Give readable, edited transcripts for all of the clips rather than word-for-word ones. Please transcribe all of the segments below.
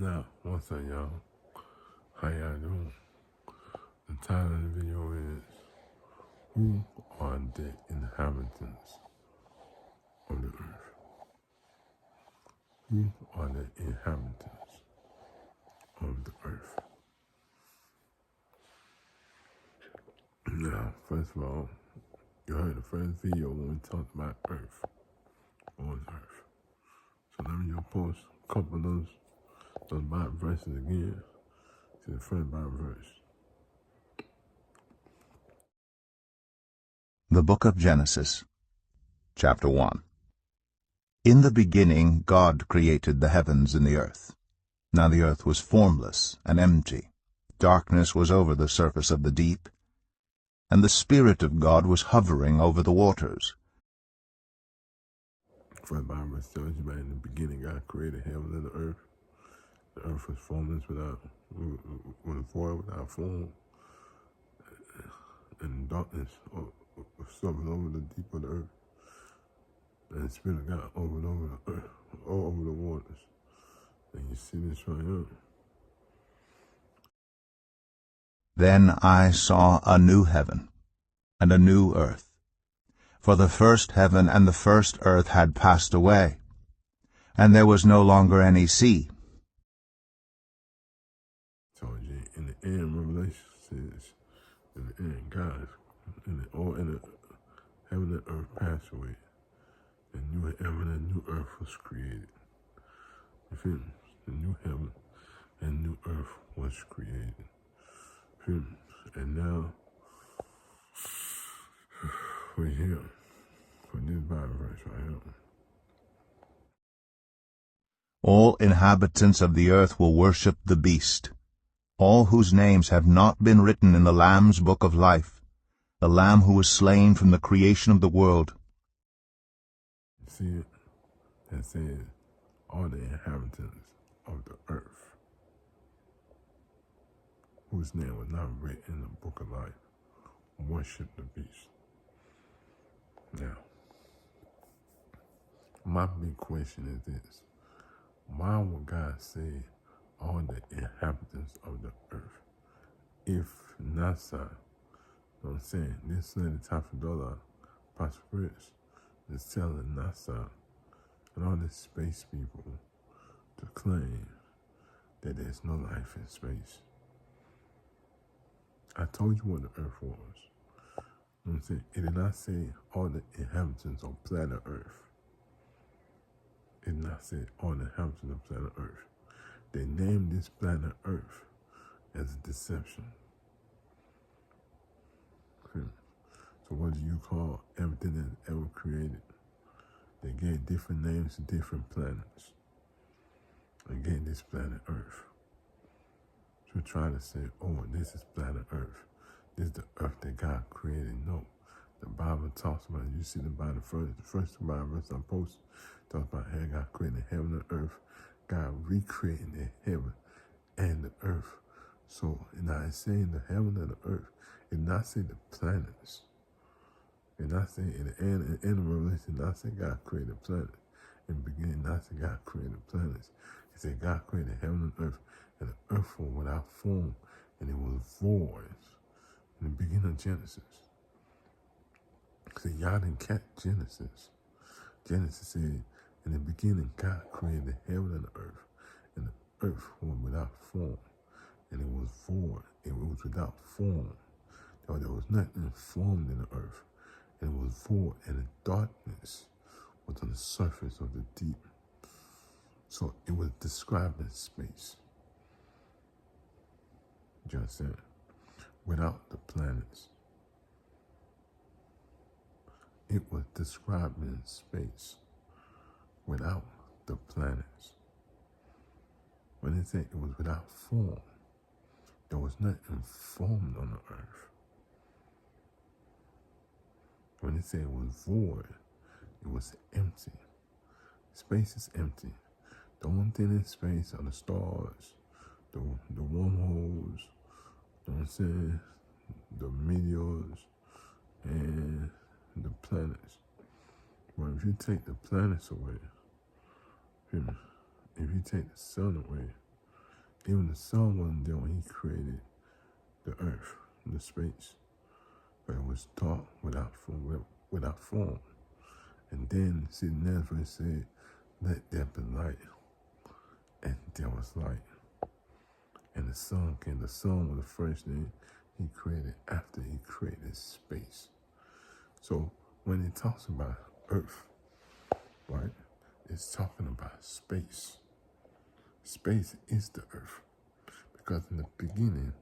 Now, what's up, y'all? How y'all doing? The title of the video is, Who are the inhabitants of the earth? Who are the inhabitants of the earth? Now, first of all, you heard the first video when we talked about earth. What was earth? So let me just post a couple of those Bible verses again to the first Bible verse. The Book of Genesis, Chapter 1. In the beginning God created the heavens and the earth. Now the earth was formless and empty. Darkness was over the surface of the deep, and the Spirit of God was hovering over the waters. First Bible verse tells you, in the beginning God created heaven and the earth. The earth was formless was void without form, and darkness was swept over the deep of the earth. And the Spirit of God over the earth, all over the waters. And you see this right here. Then I saw a new heaven and a new earth. For the first heaven and the first earth had passed away, and there was no longer any sea. Told you, in the end, Revelation says, in the end, God, in the heaven and earth passed away, and new heaven and new earth was created. You feel me? The new heaven and new earth was created. Feel me? And now, we're here for this Bible verse right here. All inhabitants of the earth will worship the beast, all whose names have not been written in the Lamb's book of life, the Lamb who was slain from the creation of the world. See it? That says, all the inhabitants of the earth, whose name was not written in the book of life, worship the beast. Now, my big question is this. Why would God say all the inhabitants of the earth? If NASA, you know what I'm saying, this $30,000 prosperous is telling NASA and all the space people to claim that there's no life in space. I told you what the earth was. You know what I'm saying? It did not say all the inhabitants of planet Earth. It did not say all the inhabitants of planet Earth. They named this planet Earth as a deception. Okay. So what do you call everything that's ever created? They gave different names to different planets. They gave this planet Earth. So try to say, oh, this is planet Earth. This is the earth that God created. No. The Bible talks about it. You see the Bible first. The first Bible verse I posted talks about how God created heaven and earth. God recreating the heaven and the earth. So now it's saying the heaven and the earth. It not say the planets. It not say in the end of Revelation, not say God created planets. In the beginning, not say God created planets. It said God created heaven and earth. And the earth was without form, and it was void in the beginning of Genesis. See, y'all didn't catch Genesis. Genesis said, in the beginning, God created the heaven and the earth, and the earth was without form, and it was void. It was without form. There was nothing formed in the earth, and it was void, and the darkness was on the surface of the deep. So it was describing space. You understand? Without the planets. It was describing space without the planets. When it said it was without form, there was nothing formed on the earth. When it said it was void, it was empty. Space is empty. The only thing in space are the stars, the wormholes, you know what I'm saying, the meteors, and the planets. Well, if you take the planets away, if you take the sun away, Even the sun wasn't there when he created the earth, the space. But it was dark without form. And then, see, the next verse said, let there be light. And there was light. And the sun came. The sun was the first thing he created after he created space. So when it talks about earth, right, it's talking about space. Space is the earth. Because in the beginning,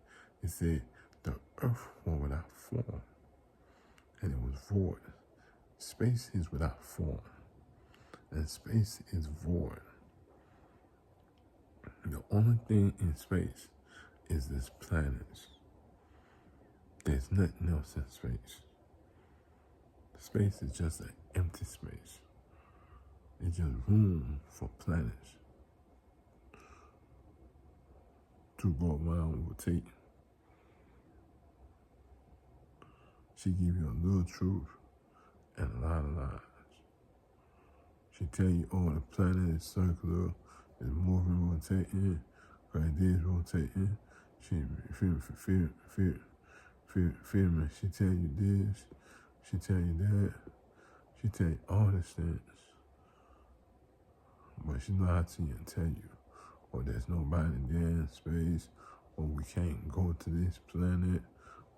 it said the earth was without form. And it was void. Space is without form. And space is void. The only thing in space is this planets. There's nothing else in space. Space is just an empty space. It's just room for planets to go around and rotate. She give you a little truth and a lot of lies. She tell you, oh, the planet is circular, it's moving, rotating, right there, rotating. She feel me. She tell you this, she tell you that, she tell you all these things. But she know how to tell you, or there's nobody there in space, or we can't go to this planet,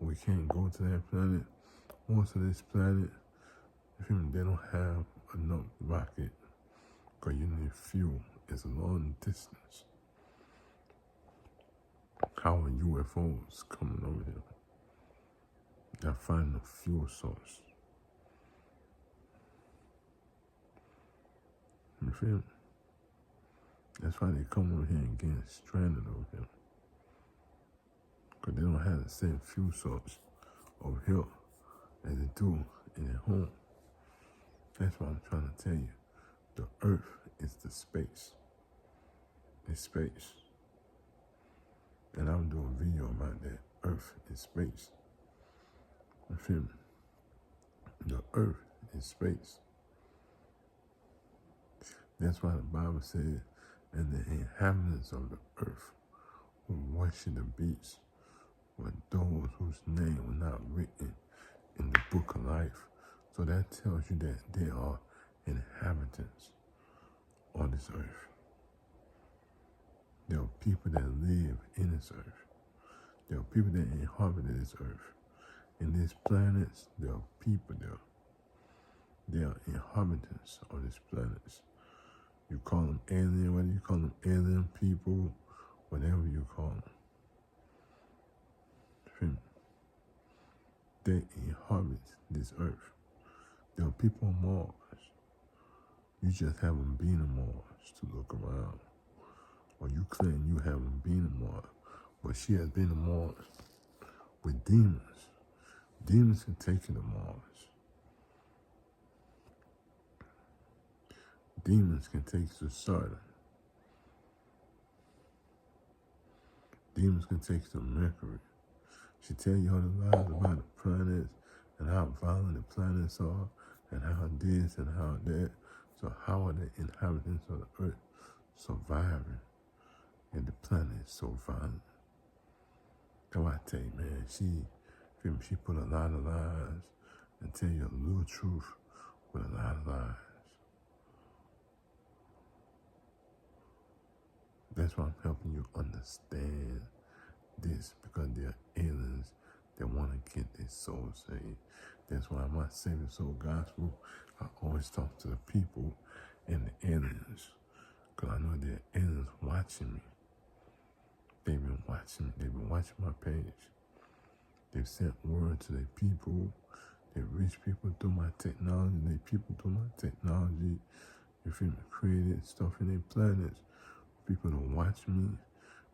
or we can't go to that planet. Most of this planet, they don't have enough rocket, because you need fuel. It's a long distance. How are UFOs coming over here? They're finding a fuel source. You feel me? That's why they come over here and get stranded over here. Because they don't have the same fuel source over here as they do in their home. That's what I'm trying to tell you. The earth is the space. It's space. And I'm doing a video about that. Earth is space. You feel me? The earth is space. That's why the Bible said, and the inhabitants of the earth will worship the beast, with those whose name were not written in the book of life. So that tells you that they are inhabitants on this earth. There are people that live in this earth. There are people that inhabit this earth. In these planets, there are people there. They are inhabitants of these planets. You call them alien, whether you call them alien people, whatever you call them. They inhabit this earth. There are people on Mars. You just haven't been on Mars to look around. Or you claim you haven't been on Mars. But she has been on Mars with demons. Demons can take you to Mars. Demons can take you to Saturn. Demons can take you to Mercury. She tell you all the lies about the planets and how violent the planets are and how this and how that. So how are the inhabitants of the earth surviving and the planet is so violent? That's why I tell you, man, she put a lot of lies and tell you a little truth with a lot of lies. That's why I'm helping you understand this, because there are aliens that want to get their soul saved. That's why my Savior Soul Gospel, I always talk to the people and the aliens, because I know there are aliens watching me. They've been watching me. They've been watching my page. They've sent word to their people. They reach people through my technology. They people through my technology. You feel me? Created stuff in their planets. People don't watch me.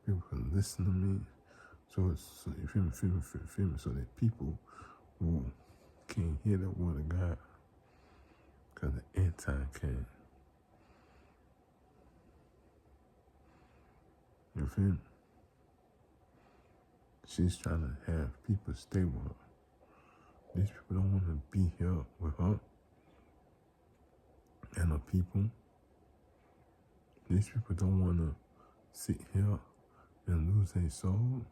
People can listen to me. So you feel me? So that people who can't hear the word of God, because the end time came. You feel me? She's trying to have people stay with her. These people don't want to be here with her and her people. These people don't want to sit here and lose their soul.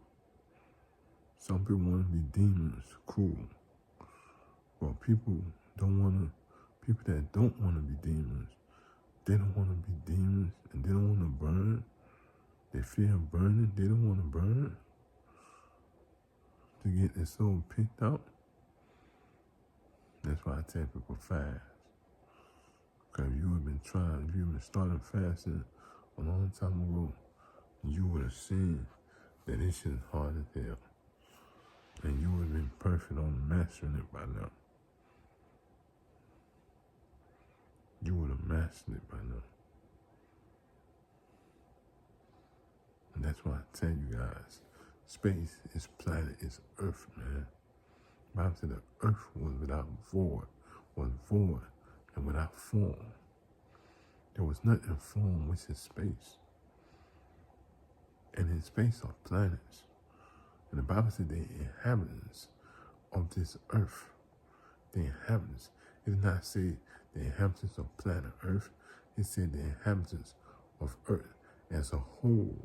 Some people want to be demons, cool. But people that don't want to be demons, they don't want to be demons and they don't want to burn. They fear burning, they don't want to burn to get their soul picked out. That's why I tell people fast. Because if you've been starting fasting a long time ago, you would have seen that this shit is hard as hell. And you would have been perfect on mastering it by now. You would have mastered it by now. And that's why I tell you guys, space is planet, is Earth, man. The Bible said the Earth was void and without form. There was nothing form, which is space. And in space are planets. And the Bible said the inhabitants of this earth, the inhabitants. It did not say the inhabitants of planet Earth. It said the inhabitants of Earth as a whole.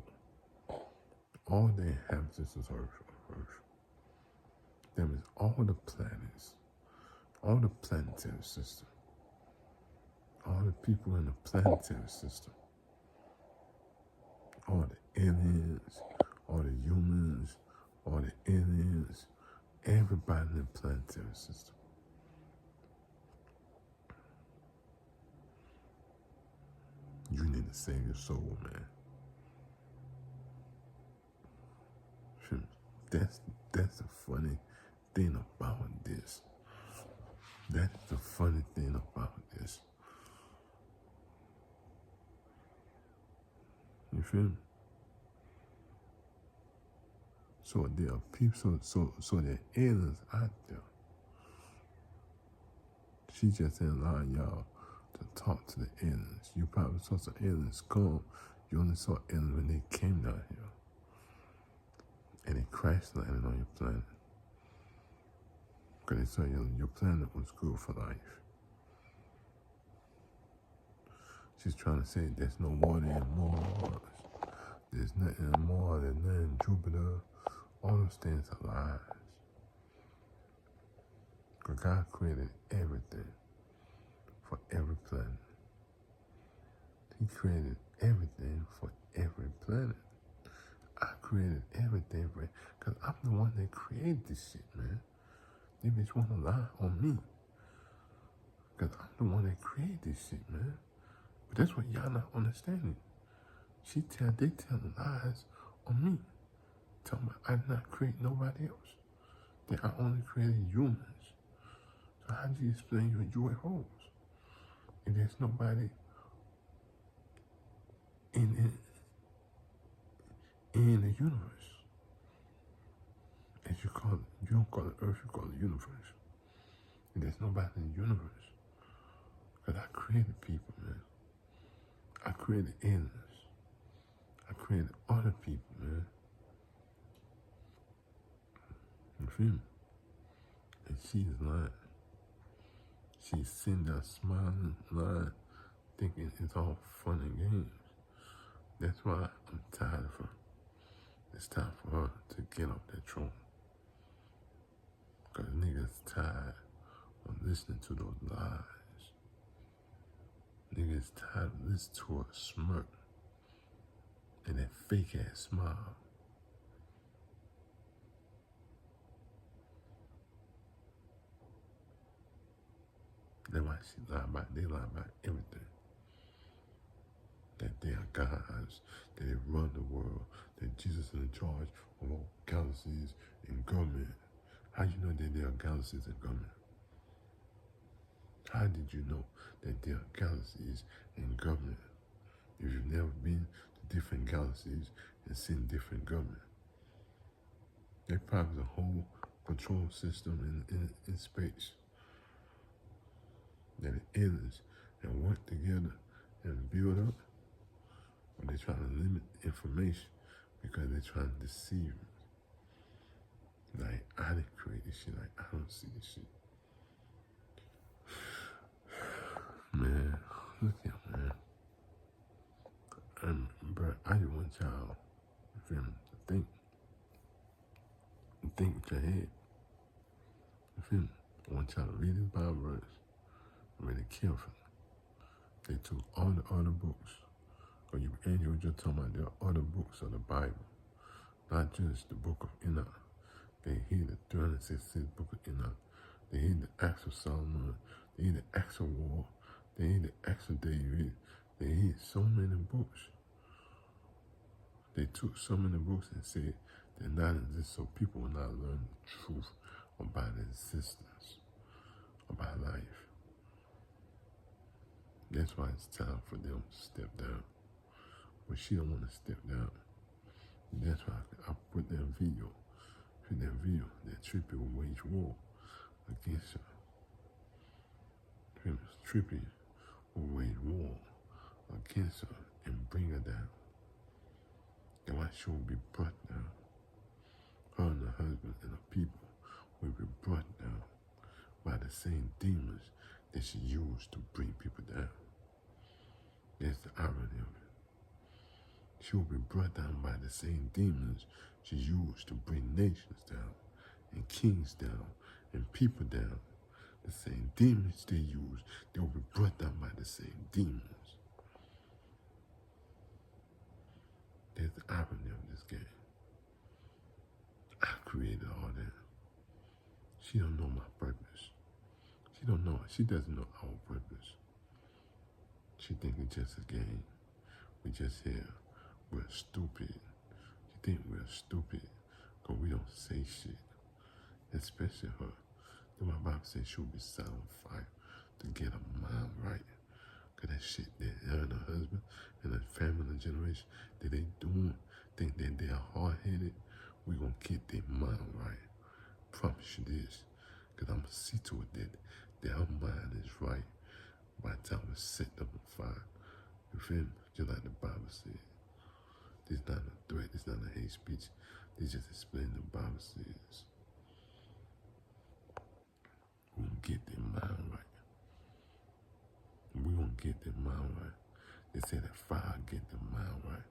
All the inhabitants of Earth. That means all the planets, all the planetary system, all the people in the planetary system, all the aliens, all the humans, all the aliens, everybody in the planetary system. You need to save your soul, man. That's the funny thing about this. That's the funny thing about this. You feel me? So there are people, so there are aliens out there. She just didn't allow y'all to talk to the aliens. You probably saw some aliens come. You only saw aliens when they came down here. And they crash landed on your planet. Because they saw your planet was good for life. She's trying to say there's no water in Mars. There's nothing in Mars, there's nothing in Jupiter. All those things are lies. Because God created everything for every planet. He created everything for every planet. I created everything for it. Because I'm the one that created this shit, man. They bitch want to lie on me. Because I'm the one that created this shit, man. But that's what y'all not understanding. They telling lies on me. Telling me I did not create nobody else. That I only created humans. So how do you explain your UFOs? And there's nobody in the universe. As you call it, you don't call it Earth, you call it universe. And there's nobody in the universe. Because I created people, man. I created aliens. I created other people, man. You feel me? And she's lying. She's sitting there smiling, lying, thinking it's all fun and games. That's why I'm tired of her. It's time for her to get off that throne. Because niggas tired of listening to those lies. Niggas tired of listening to her smirk and that fake ass smile. That's why they lie about everything. That they are gods, that they run the world, that Jesus is in charge of all galaxies and government. How you know that there are galaxies and government? How did you know that there are galaxies and government if you've never been to different galaxies and seen different government? There probably is a whole control system in space that the aliens and work together and build up, or they're trying to limit information because they're trying to deceive us. Like, I didn't create this shit. Like, I don't see this shit. Man, look here, man. Bro, I just want y'all, you feel me, think. And think with your head. You feel me? I want y'all to read this Bible verse really carefully. They took all the other books, or you were just talking about the other books of the Bible, not just the book of Enoch. They hid the 366th book of Enoch. They hid the Acts of Solomon. They hid the Acts of War. They hid the Acts of David. They hid so many books. They took so many books and said they're not exist, so people will not learn the truth about existence, about life. That's why it's time for them to step down. But she don't want to step down. That's why I put that video. That Trippy will wage war against her. Trippy will wage war against her and bring her down. And why she will be brought down. Her and her husband and her people will be brought down by the same demons that she used to bring people down. That's the irony of it. She will be brought down by the same demons she used to bring nations down, and kings down, and people down. The same demons they use, they will be brought down by the same demons. There's the irony of this game. I created all that. She don't know my purpose. She don't know. She doesn't know our purpose. She think it's just a game. We just here. We're stupid. She think we're stupid because we don't say shit. Especially her. Then my Bible says she'll be set on fire to get her mind right. Because that shit that her and her husband and her family and generation that they doing, think that they're hard-headed, we going to get their mind right. Promise you this. Because I'm going to see to it that her mind is right by the time we set them on fire. You feel me? Just like the Bible said. This is not a threat. This is not a hate speech. This just explaining the Bible says. We're going to get their mind right. We're going to get their mind right. They say that fire get their mind right.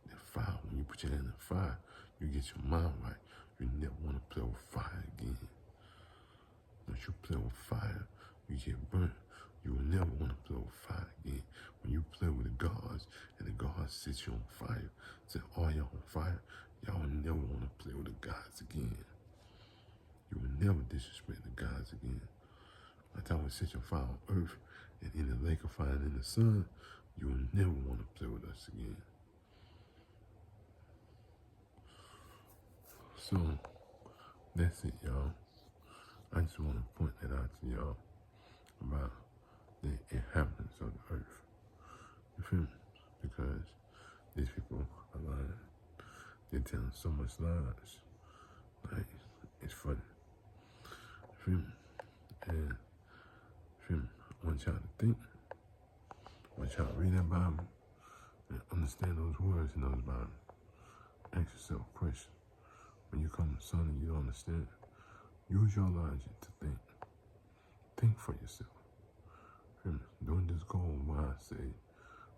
That fire, when you put your hand in the fire, you get your mind right. You never want to play with fire again. Once you play with fire, you get burnt. You will never want to play with fire again. When you play with the gods, and the gods set you on fire, say, oh, y'all on fire, y'all will never want to play with the gods again. You will never disrespect the gods again. By the time we set your fire on earth, and in the lake of fire and in the sun, you will never want to play with us again. So, that's it, y'all. I just want to point that out to y'all about the inhabitants of the earth. You feel me? Because these people are lying. They're telling so much lies. Like, it's funny. You feel me? And, you feel me? I want y'all to think. I want y'all to read that Bible and understand those words in those Bibles. Ask yourself a question. When you come to something you don't understand, use your logic to think. Think for yourself. Don't just go where I say,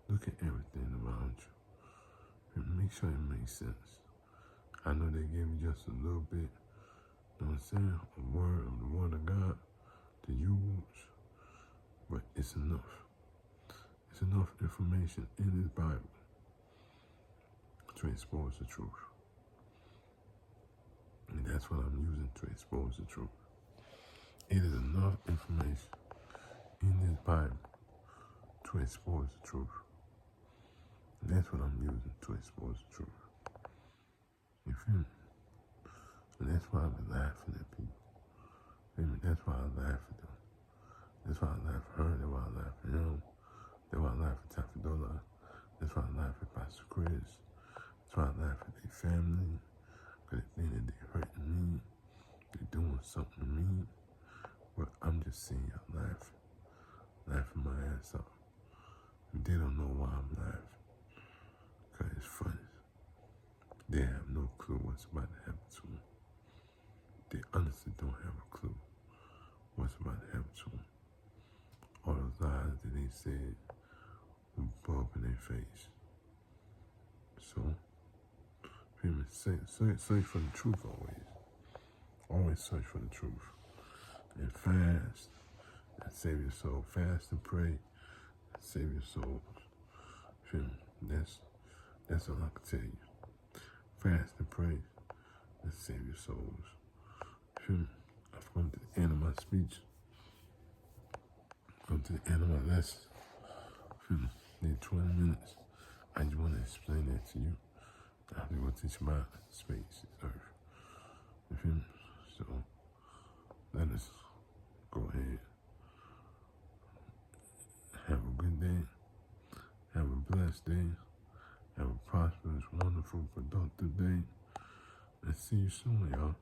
look at everything around you. And make sure it makes sense. I know they gave you just a little bit, you know what I'm saying, a word of the word of God to use, but it's enough. It's enough information in this Bible to expose the truth. And that's what I'm using to expose the truth. It is enough information in this Bible to expose the truth. And that's what I'm using to expose the truth. You feel me? And that's why I've been laughing at people. Feel me? That's why I laugh at them. That's why I laugh at her. That's why I laugh at him. That's why I laugh at Tafadola. That's why I laugh at Pastor Chris. That's why I laugh at their family. Because they think that they're hurting me. They're doing something to me. But I'm just seeing y'all laughing my ass off. And they don't know why I'm laughing. Because it's funny. They have no clue what's about to happen to them. They honestly don't have a clue what's about to happen to them. All those lies that they said will blow up in their face. So, Feel me? Search for the truth always. Always search for the truth. And fast and save your soul. Fast and pray and save your souls. Feel me? That's all I can tell you. Fast and pray and save your souls. Feel me? I've come to the end of my speech. Come to the end of my lesson. Feel me? Need 20 minutes. I just want to explain that to you. How to go teach my space, earth. You feel me? So, let us go ahead. Have a good day. Have a blessed day. Have a prosperous, wonderful, productive day. And see you soon, y'all.